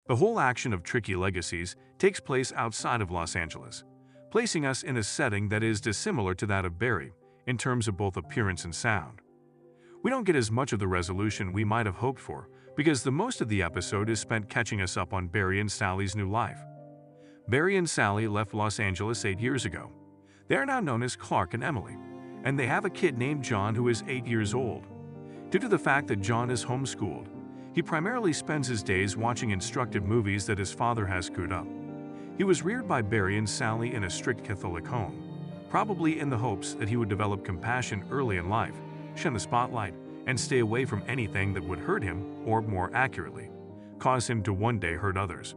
The whole action of Tricky Legacies takes place outside of Los Angeles, placing us in a setting that is dissimilar to that of Barry in terms of both appearance and sound. We don't get as much of the resolution we might have hoped for because the most of the episode is spent catching us up on Barry and Sally's new life. Barry and Sally left Los Angeles 8 years ago. They are now known as Clark and Emily, and they have a kid named John who is 8 years old. Due to the fact that John is homeschooled, he primarily spends his days watching instructive movies that his father has screwed up. He was reared by Barry and Sally in a strict Catholic home, probably in the hopes that he would develop compassion early in life, shun the spotlight, and stay away from anything that would hurt him, or more accurately, cause him to one day hurt others.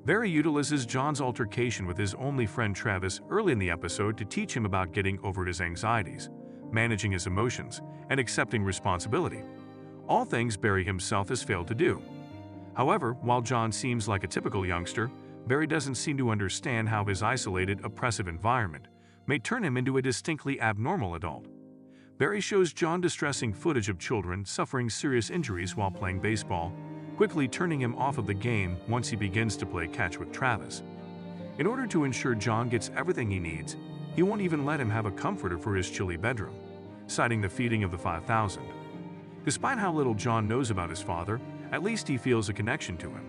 Barry utilizes John's altercation with his only friend Travis early in the episode to teach him about getting over his anxieties, managing his emotions, and accepting responsibility. All things Barry himself has failed to do. However, while John seems like a typical youngster, Barry doesn't seem to understand how his isolated, oppressive environment may turn him into a distinctly abnormal adult. Barry shows John distressing footage of children suffering serious injuries while playing baseball, quickly turning him off of the game once he begins to play catch with Travis. In order to ensure John gets everything he needs, he won't even let him have a comforter for his chilly bedroom, citing the feeding of the 5,000. Despite how little John knows about his father, at least he feels a connection to him.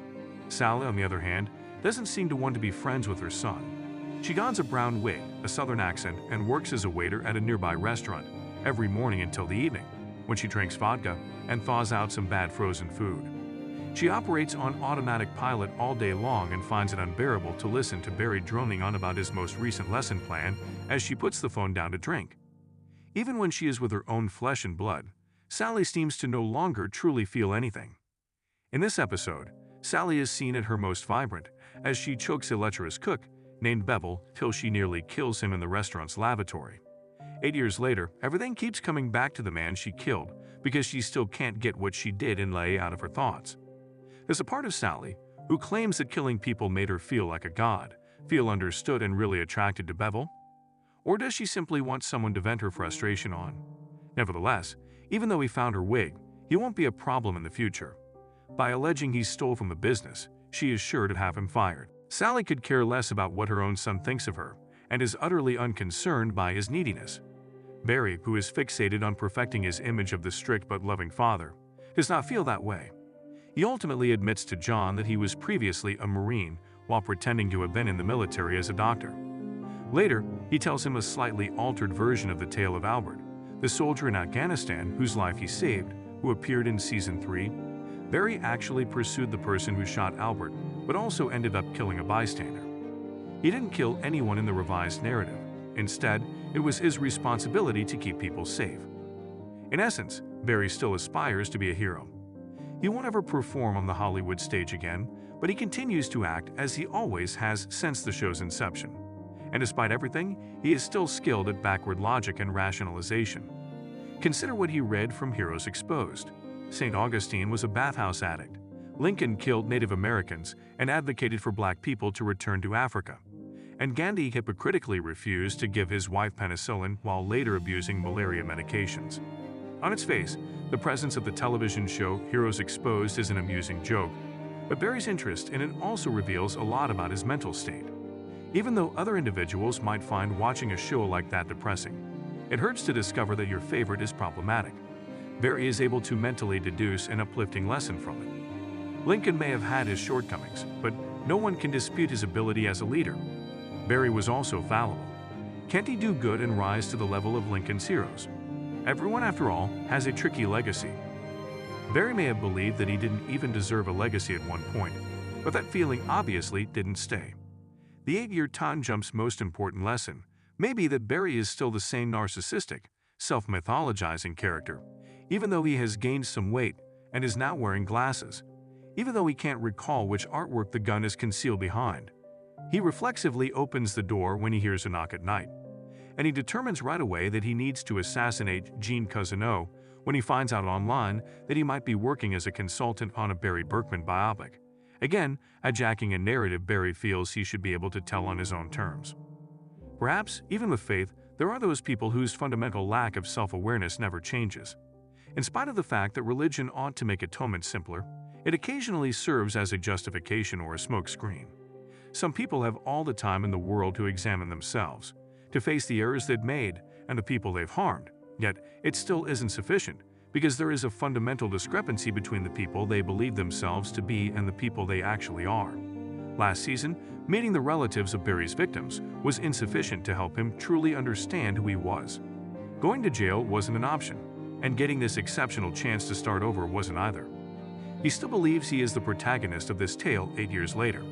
Sally, on the other hand, doesn't seem to want to be friends with her son. She dons a brown wig, a southern accent, and works as a waiter at a nearby restaurant every morning until the evening, when she drinks vodka and thaws out some bad frozen food. She operates on automatic pilot all day long and finds it unbearable to listen to Barry droning on about his most recent lesson plan as she puts the phone down to drink. Even when she is with her own flesh and blood, Sally seems to no longer truly feel anything. In this episode, Sally is seen at her most vibrant as she chokes a lecherous cook named Bevel till she nearly kills him in the restaurant's lavatory. 8 years later, everything keeps coming back to the man she killed because she still can't get what she did and lay out of her thoughts. There's a part of Sally who claims that killing people made her feel like a god, feel understood and really attracted to Bevel. Or does she simply want someone to vent her frustration on? Nevertheless, even though he found her wig, he won't be a problem in the future. By alleging he stole from the business, she is sure to have him fired. Sally could care less about what her own son thinks of her and is utterly unconcerned by his neediness. Barry, who is fixated on perfecting his image of the strict but loving father, does not feel that way. He ultimately admits to John that he was previously a Marine while pretending to have been in the military as a doctor. Later, he tells him a slightly altered version of the tale of Albert, the soldier in Afghanistan whose life he saved, who appeared in Season 3. Barry actually pursued the person who shot Albert, but also ended up killing a bystander. He didn't kill anyone in the revised narrative. Instead, it was his responsibility to keep people safe. In essence, Barry still aspires to be a hero. He won't ever perform on the Hollywood stage again, but he continues to act as he always has since the show's inception. And despite everything, he is still skilled at backward logic and rationalization. Consider what he read from Heroes Exposed. St. Augustine was a bathhouse addict. Lincoln killed Native Americans and advocated for black people to return to Africa. And Gandhi hypocritically refused to give his wife penicillin while later abusing malaria medications. On its face, the presence of the television show Heroes Exposed is an amusing joke, but Barry's interest in it also reveals a lot about his mental state. Even though other individuals might find watching a show like that depressing, it hurts to discover that your favorite is problematic. Barry is able to mentally deduce an uplifting lesson from it. Lincoln may have had his shortcomings, but no one can dispute his ability as a leader. Barry was also fallible. Can't he do good and rise to the level of Lincoln's heroes? Everyone, after all, has a tricky legacy. Barry may have believed that he didn't even deserve a legacy at one point, but that feeling obviously didn't stay. The 8-year time jump's most important lesson may be that Barry is still the same narcissistic, self-mythologizing character, even though he has gained some weight and is now wearing glasses, even though he can't recall which artwork the gun is concealed behind. He reflexively opens the door when he hears a knock at night, and he determines right away that he needs to assassinate Gene Cousineau when he finds out online that he might be working as a consultant on a Barry Berkman biopic. Again, hijacking a narrative Barry feels he should be able to tell on his own terms. Perhaps, even with faith, there are those people whose fundamental lack of self-awareness never changes. In spite of the fact that religion ought to make atonement simpler, It occasionally serves as a justification or a smokescreen. Some people have all the time in the world to examine themselves, to face the errors they've made and the people they've harmed, yet it still isn't sufficient because there is a fundamental discrepancy between the people they believe themselves to be and the people they actually are. Last season, meeting the relatives of Barry's victims was insufficient to help him truly understand who he was. Going to jail wasn't an option, and getting this exceptional chance to start over wasn't either. He still believes he is the protagonist of this tale 8 years later.